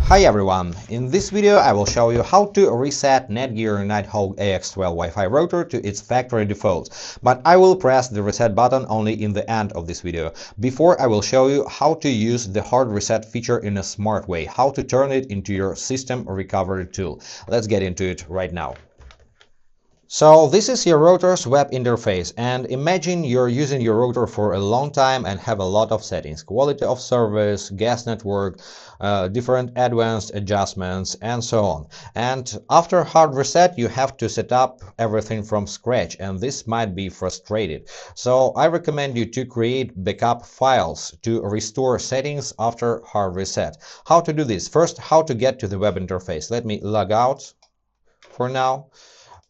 Hi everyone, in this video I will show you how to reset Netgear Nighthawk AX12 Wi-Fi router to its factory default, but I will press the reset button only in the end of this video. Before I will show you how to use the hard reset feature in a smart way, how to turn it into your system recovery tool. Let's get into it right now. So this is your router's web interface, and imagine you're using your router for a long time and have a lot of settings: quality of service, guest network, different advanced adjustments, and so on. And after hard reset you have to set up everything from scratch, and this might be frustrating. So I recommend you to create backup files to restore settings after hard reset. How to do this? First, how to get to the web interface. Let me log out for now.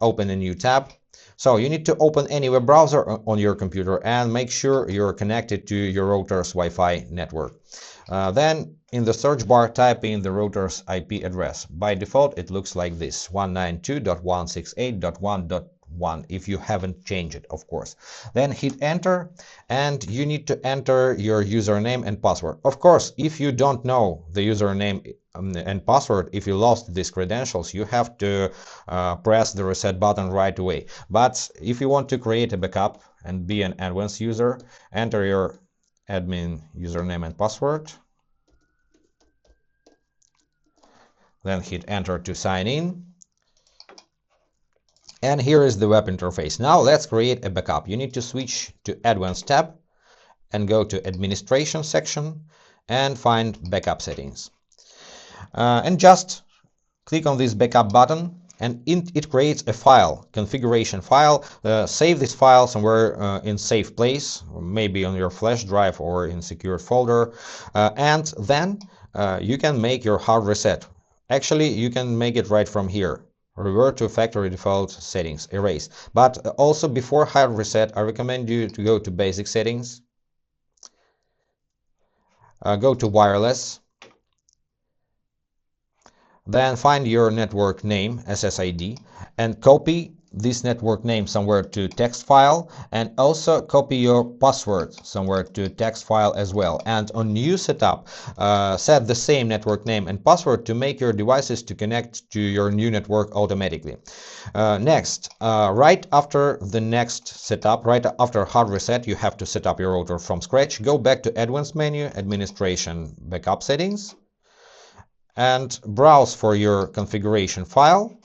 Open a new tab. So you need to open any web browser on your computer and make sure you're connected to your router's Wi-Fi network. Then in the search bar type in the router's IP address. By default it looks like this: 192.168.1.1 if you haven't changed it, of course. Then hit enter, and you need to enter your username and password. Of course, if you don't know the username and password, if you lost these credentials, you have to press the reset button right away. But if you want to create a backup and be an advanced user, enter your admin username and password, then hit enter to sign in. And here is the web interface. Now let's create a backup. You need to switch to Advanced tab and go to Administration section and find Backup Settings. And just click on this backup button, and it creates a file, configuration file. Save this file somewhere in safe place, or maybe on your flash drive or in secured folder, and then you can make your hard reset. Actually, you can make it right from here. Revert to factory default settings, erase. But also before hard reset, I recommend you to go to basic settings, go to wireless, then find your network name, SSID, and copy this network name somewhere to text file, and also copy your password somewhere to text file as well. And on new setup, set the same network name and password to make your devices to connect to your new network automatically. Next, right after the next setup, right after hard reset, you have to set up your router from scratch. Go back to Advanced menu, Administration, Backup Settings, and browse for your configuration file.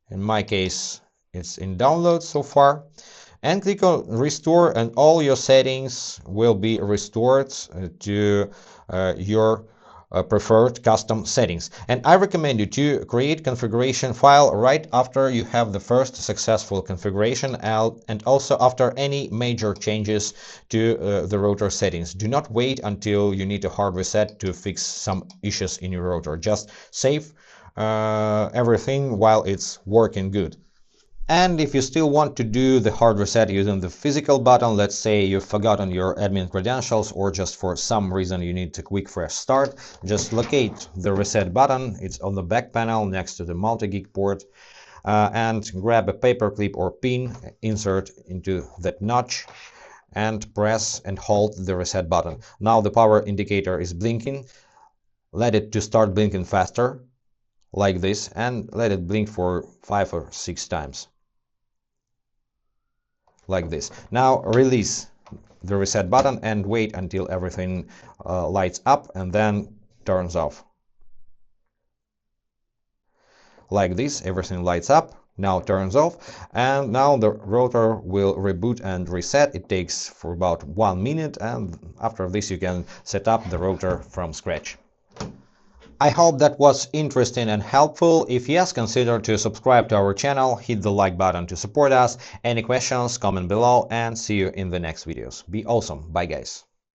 In my case, it's in download so far, and click on restore, and all your settings will be restored to your preferred custom settings. And I recommend you to create configuration file right after you have the first successful configuration, and also after any major changes to the router settings. Do not wait until you need a hard reset to fix some issues in your router. Just save everything while it's working good. And if you still want to do the hard reset using the physical button, let's say you've forgotten your admin credentials, or just for some reason you need a quick fresh start, just locate the reset button. It's on the back panel next to the multi-gig port, and grab a paper clip or pin, insert into that notch, and press and hold the reset button. Now the power indicator is blinking. Let it to start blinking faster, like this, and let it blink for 5 or 6 times. Like this. Now release the reset button and wait until everything lights up and then turns off. Like this, everything lights up, now turns off, and now the router will reboot and reset. It takes for about 1 minute, and after this you can set up the router from scratch. I hope that was interesting and helpful. If yes, consider to subscribe to our channel, hit the like button to support us. Any questions, comment below, and see you in the next videos. Be awesome. Bye guys.